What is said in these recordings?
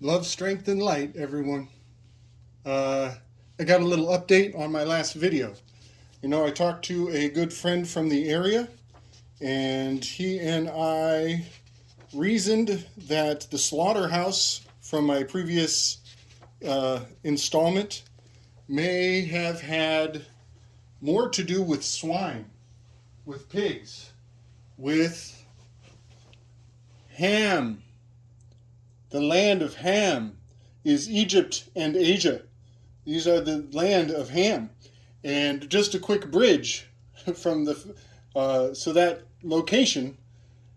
Love, strength, and light, everyone. I got a little update on my last video. I talked to a good friend from the area, and he and I reasoned that the slaughterhouse from my previous installment may have had more to do with swine, with pigs, with Ham. The land of Ham is Egypt and Asia. These are the land of Ham. And just a quick bridge from so that location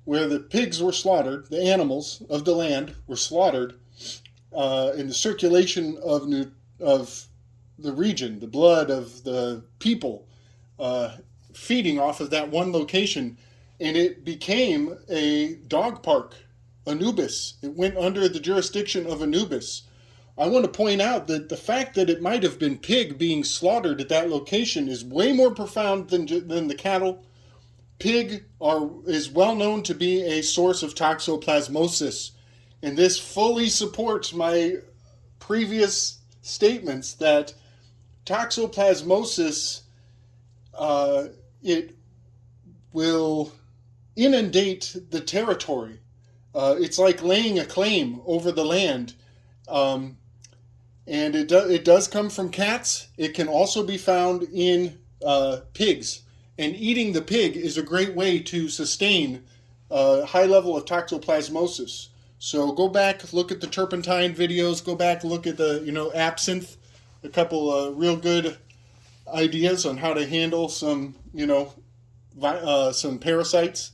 where the pigs were slaughtered, the animals of the land were slaughtered, in the circulation of the region, the blood of the people, feeding off of that one location, and it became a dog park. Anubis. It went under the jurisdiction of Anubis. I want to point out that the fact that it might have been pig being slaughtered at that location is way more profound than the cattle. Pig is well known to be a source of toxoplasmosis, and this fully supports my previous statements that toxoplasmosis it will inundate the territory. It's like laying a claim over the land, and it does come from cats. It can also be found in pigs, and eating the pig is a great way to sustain a high level of toxoplasmosis. So go back, look at the turpentine videos. Go back, look at the absinthe. A couple real good ideas on how to handle some some parasites.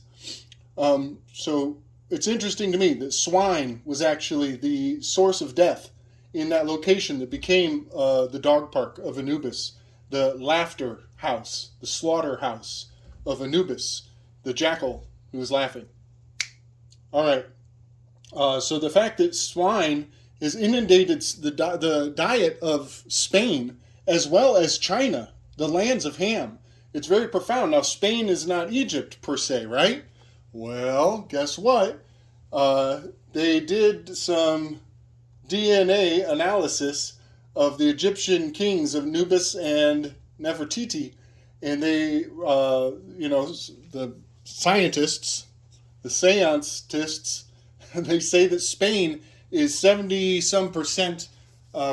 So it's interesting to me that swine was actually the source of death in that location that became the dog park of Anubis, the laughter house, the slaughterhouse of Anubis, the jackal who was laughing. All right. So the fact that swine has inundated the diet of Spain as well as China, the lands of Ham, it's very profound. Now, Spain is not Egypt per se, right? Well, guess what? They did some DNA analysis of the Egyptian kings of Anubis and Nefertiti, and they, the scientists, the seancists, they say that Spain is 70-some%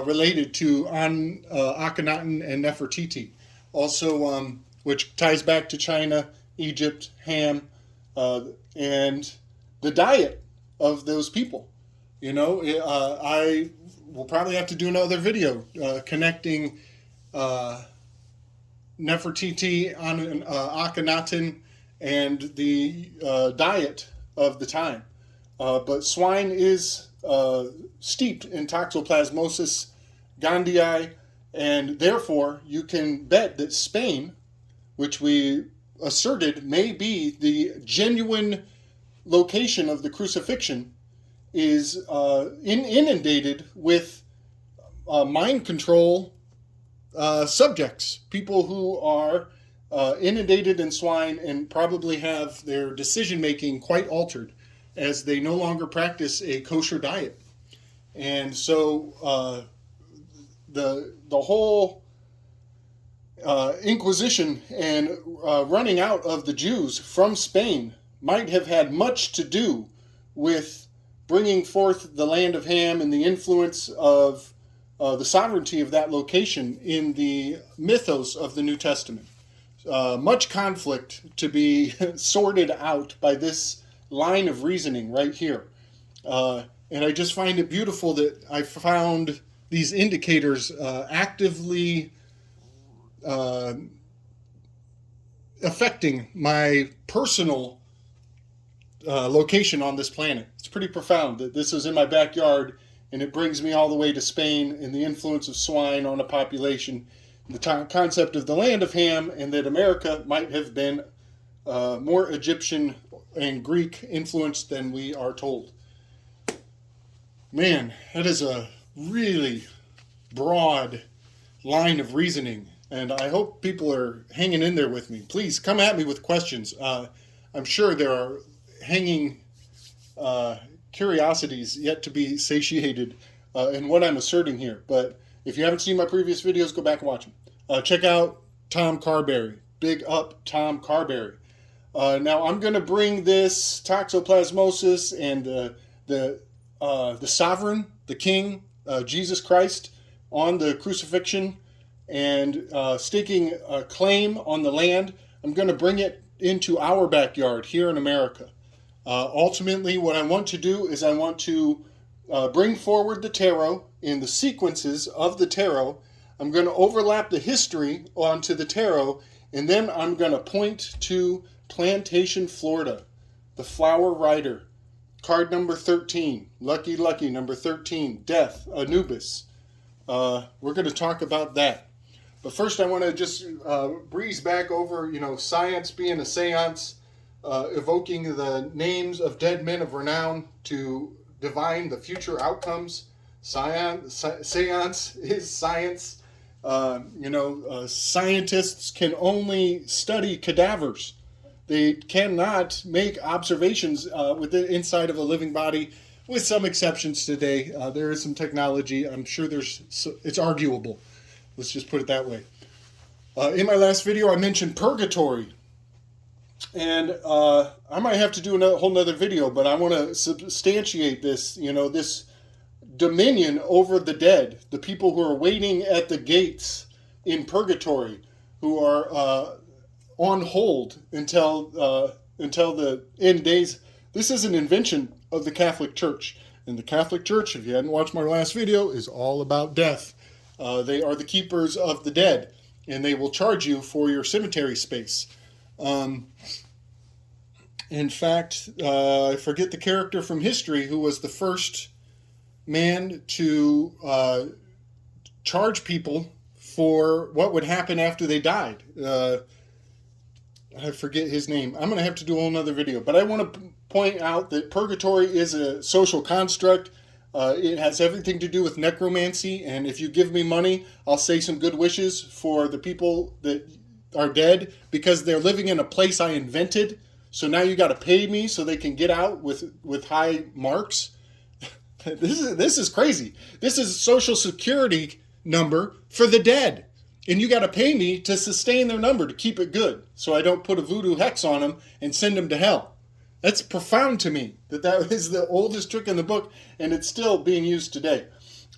related to Akhenaten and Nefertiti. Also, which ties back to China, Egypt, Ham, and the diet of those people. I will probably have to do another video connecting Nefertiti, Akhenaten, and the diet of the time. But swine is steeped in toxoplasmosis gondii, and therefore you can bet that Spain, which we asserted may be the genuine location of the crucifixion, is inundated with mind control subjects, people who are inundated in swine and probably have their decision making quite altered as they no longer practice a kosher diet. And so the whole Inquisition and running out of the Jews from Spain might have had much to do with bringing forth the land of Ham and the influence of the sovereignty of that location in the mythos of the New Testament. Much conflict to be sorted out by this line of reasoning right here. And I just find it beautiful that I found these indicators actively affecting my personal location on this planet. It's pretty profound that this is in my backyard, and it brings me all the way to Spain and the influence of swine on a population, the concept of the land of Ham, and that America might have been more Egyptian and Greek influenced than we are told. Man, that is a really broad line of reasoning, and I hope people are hanging in there with me. Please come at me with questions. I'm sure there are hanging curiosities yet to be satiated in what I'm asserting here. But if you haven't seen my previous videos, go back and watch them. Check out Tom Carberry. Big up Tom Carberry. Now I'm going to bring this toxoplasmosis and the sovereign, the king, Jesus Christ, on the crucifixion and staking a claim on the land. I'm going to bring it into our backyard here in America. Ultimately, what I want to do is I want to bring forward the tarot in the sequences of the tarot. I'm going to overlap the history onto the tarot, and then I'm going to point to Plantation, Florida, the Flower Rider, card number 13, lucky number 13, Death, Anubis. We're going to talk about that. But first I want to just breeze back over, science being a seance, evoking the names of dead men of renown to divine the future outcomes. Seance is science. Scientists can only study cadavers. They cannot make observations inside of a living body, with some exceptions today. There is some technology. I'm sure it's arguable. Let's just put it that way. In my last video, I mentioned purgatory. And I might have to do a whole nother video, but I want to substantiate this, this dominion over the dead, the people who are waiting at the gates in purgatory, who are on hold until the end days. This is an invention of the Catholic Church. And the Catholic Church, if you hadn't watched my last video, is all about death. They are the keepers of the dead, and they will charge you for your cemetery space. In fact, I forget the character from history who was the first man to charge people for what would happen after they died. I forget his name. I'm going to have to do a whole nother video. But I want to point out that purgatory is a social construct. It has everything to do with necromancy. And if you give me money, I'll say some good wishes for the people that are dead because they're living in a place I invented. So now you got to pay me so they can get out with high marks. This is crazy. This is a social security number for the dead. And you got to pay me to sustain their number, to keep it good, so I don't put a voodoo hex on them and send them to hell. That's profound to me, that is the oldest trick in the book, and it's still being used today.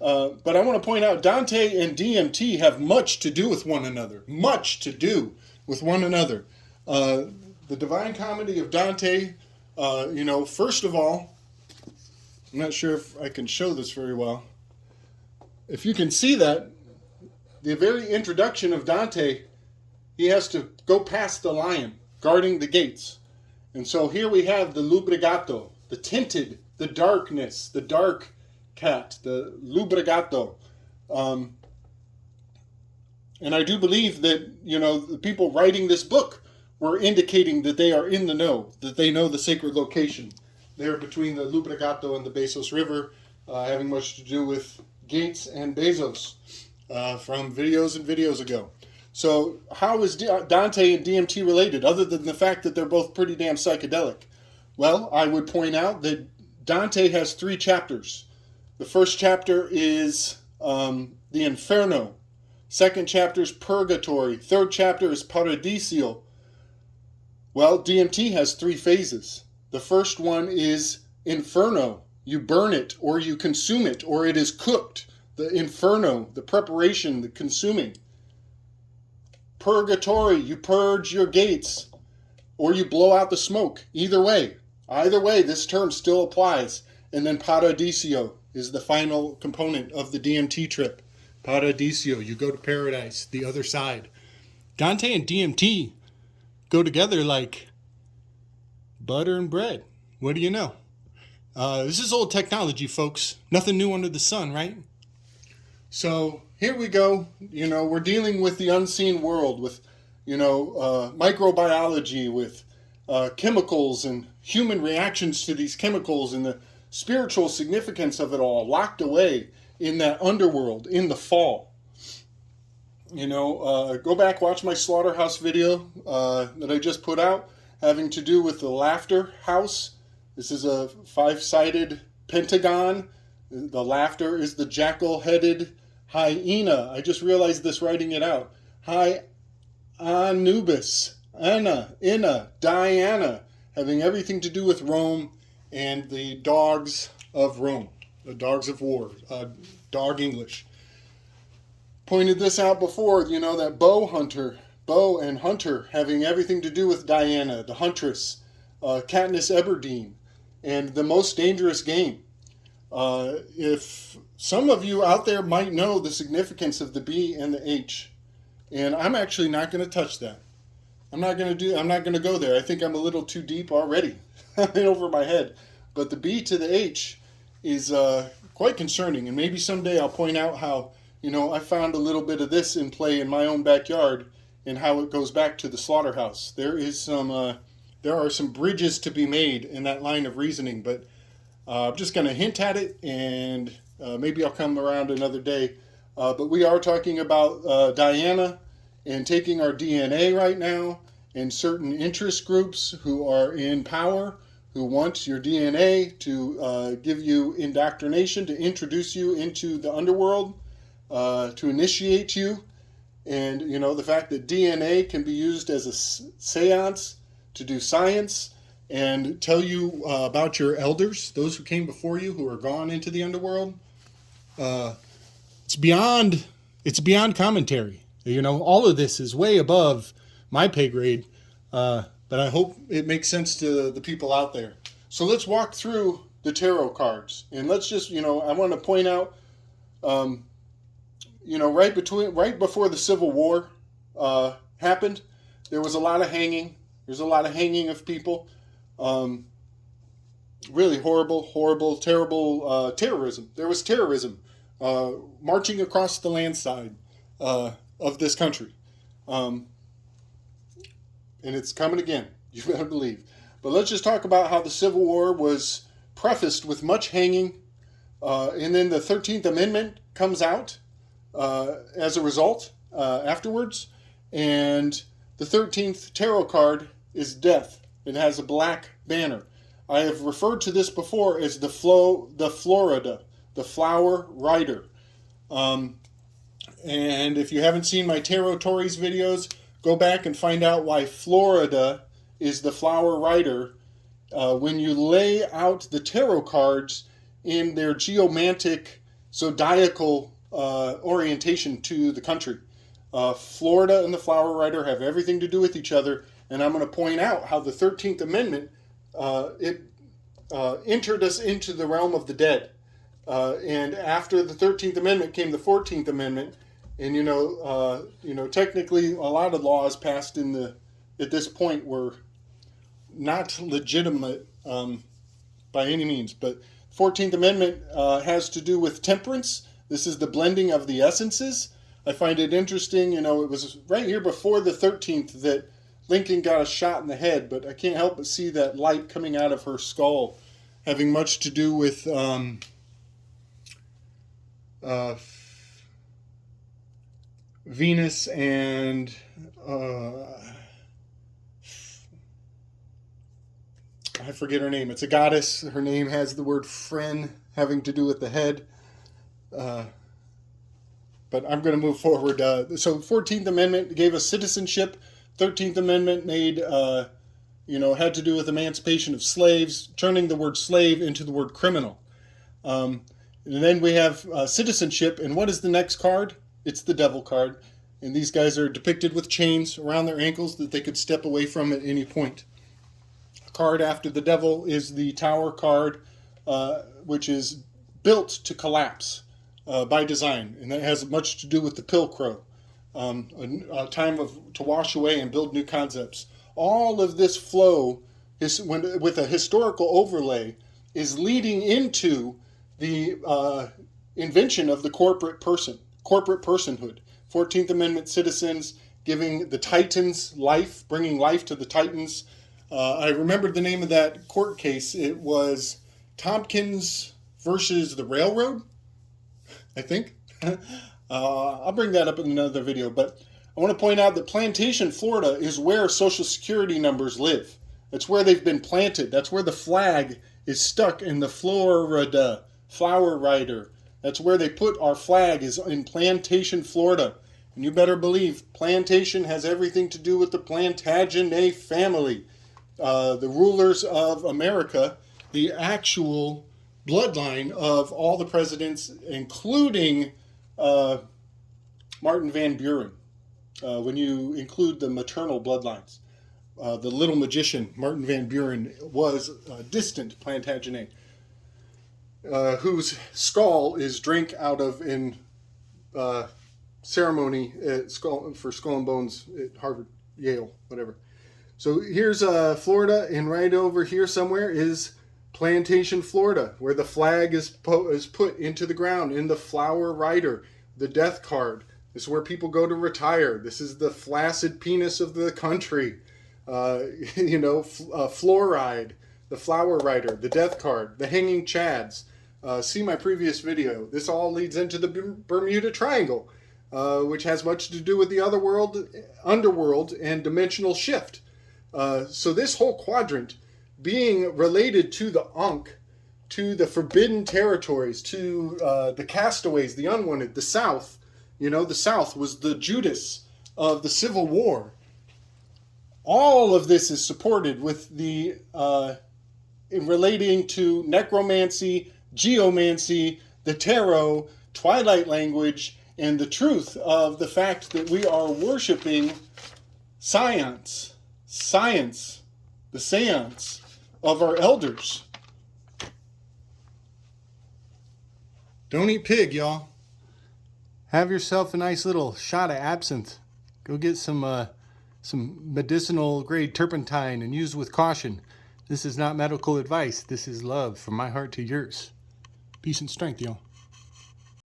But I want to point out, Dante and DMT have much to do with one another. Much to do with one another. The Divine Comedy of Dante, first of all, I'm not sure if I can show this very well. If you can see that, the very introduction of Dante, he has to go past the lion guarding the gates. And so here we have the lubrigato, the tinted, the darkness, the dark cat, the lubrigato. And I do believe that, the people writing this book were indicating that they are in the know, that they know the sacred location there between the Lubrigato and the Bezos River, having much to do with Gates and Bezos from videos and videos ago. So how is Dante and DMT related, other than the fact that they're both pretty damn psychedelic? Well, I would point out that Dante has 3 chapters. The first chapter is the Inferno. Second chapter is Purgatory. Third chapter is Paradiso. Well, DMT has 3 phases. The first one is Inferno. You burn it, or you consume it, or it is cooked. The Inferno, the preparation, the consuming. Purgatory, you purge your gates, or you blow out the smoke. Either way, this term still applies. And then Paradiso is the final component of the DMT trip. Paradiso, you go to paradise, the other side. Dante and DMT go together like butter and bread. What do you know? This is old technology, folks. Nothing new under the sun, right? So here we go. We're dealing with the unseen world, with, microbiology, with chemicals and human reactions to these chemicals and the spiritual significance of it all locked away in that underworld, in the fall. Go back, watch my slaughterhouse video that I just put out, having to do with the laughter house. This is a 5-sided pentagon. The laughter is the jackal-headed hyena. I just realized this writing it out. Anubis, Inna, Diana, having everything to do with Rome and the dogs of Rome, the dogs of war, dog English. Pointed this out before, that bow and hunter having everything to do with Diana, the huntress, Katniss Everdeen, and the most dangerous game. If some of you out there might know the significance of the B and the H, and I'm actually not going to touch that. I'm not going to go there. I think I'm a little too deep already. I'm in over my head. But the B to the H is quite concerning, and maybe someday I'll point out how, I found a little bit of this in play in my own backyard and how it goes back to the slaughterhouse. There are some bridges to be made in that line of reasoning, but I'm just going to hint at it, and maybe I'll come around another day. But we are talking about Diana and taking our DNA right now, and certain interest groups who are in power, who want your DNA to give you indoctrination, to introduce you into the underworld, to initiate you. And, the fact that DNA can be used as a seance to do science and tell you about your elders, those who came before you, who are gone into the underworld. It's beyond commentary. All of this is way above my pay grade, but I hope it makes sense to the people out there. So let's walk through the tarot cards, and let's just, I want to point out, right before the Civil War happened, there was a lot of hanging. There's a lot of hanging of people. Really horrible, terrible terrorism. There was terrorism marching across the landside of this country. And it's coming again. You better believe. But let's just talk about how the Civil War was prefaced with much hanging. And then the 13th Amendment comes out as a result afterwards. And the 13th tarot card is death. It has a black banner. I have referred to this before as the Florida, the Flower Rider. And if you haven't seen my Tarot Tories videos, go back and find out why Florida is the Flower Rider. When you lay out the tarot cards in their geomantic, zodiacal orientation to the country. Florida and the Flower Rider have everything to do with each other, and I'm going to point out how the 13th Amendment entered us into the realm of the dead. And after the 13th Amendment came the 14th Amendment, and technically a lot of laws passed at this point were not legitimate by any means. But 14th Amendment has to do with temperance. This is the blending of the essences. I find it interesting, it was right here before the 13th that Lincoln got a shot in the head, but I can't help but see that light coming out of her skull, having much to do with Venus and I forget her name. It's a goddess. Her name has the word Phren, having to do with the head. But I'm going to move forward. So 14th Amendment gave us citizenship. 13th Amendment made, had to do with emancipation of slaves, turning the word slave into the word criminal. And then we have citizenship. And what is the next card? It's the devil card. And these guys are depicted with chains around their ankles that they could step away from at any point. A card after the devil is the Tower card, which is built to collapse by design. And that has much to do with the Pilcrow. A time to wash away and build new concepts. All of this flow with a historical overlay is leading into the invention of the corporate personhood. 14th Amendment citizens giving the Titans life, bringing life to the Titans. I remembered the name of that court case. It was Tompkins versus the Railroad, I think. I'll bring that up in another video, but I want to point out that Plantation, Florida is where Social Security numbers live. That's where they've been planted. That's where the flag is stuck in the Florida Flower Rider. That's where they put our flag, is in Plantation, Florida. And you better believe Plantation has everything to do with the Plantagenet family. The rulers of America, the actual bloodline of all the presidents, including Martin Van Buren. When you include the maternal bloodlines. The little magician, Martin Van Buren, was a distant Plantagenet, whose skull is drank out of in ceremony for Skull and Bones at Harvard, Yale, whatever. So here's Florida, and right over here somewhere is Plantation, Florida, where the flag is put into the ground in the Flower Rider, the death card. This is where people go to retire. This is the flaccid penis of the country. Fluoride, the Flower Rider, the death card, the hanging chads. See my previous video. This all leads into the Bermuda Triangle, which has much to do with the underworld and dimensional shift. So this whole quadrant being related to the Ankh, to the forbidden territories, to the castaways, the unwanted, the South. The South was the Judas of the Civil War. All of this is supported with the in relating to necromancy, geomancy, the tarot, twilight language, and the truth of the fact that we are worshiping science, the seance of our elders. Don't eat pig, y'all. Have yourself a nice little shot of absinthe. Go get some medicinal grade turpentine and use with caution. This is not medical advice. This is love from my heart to yours. Peace and strength, y'all.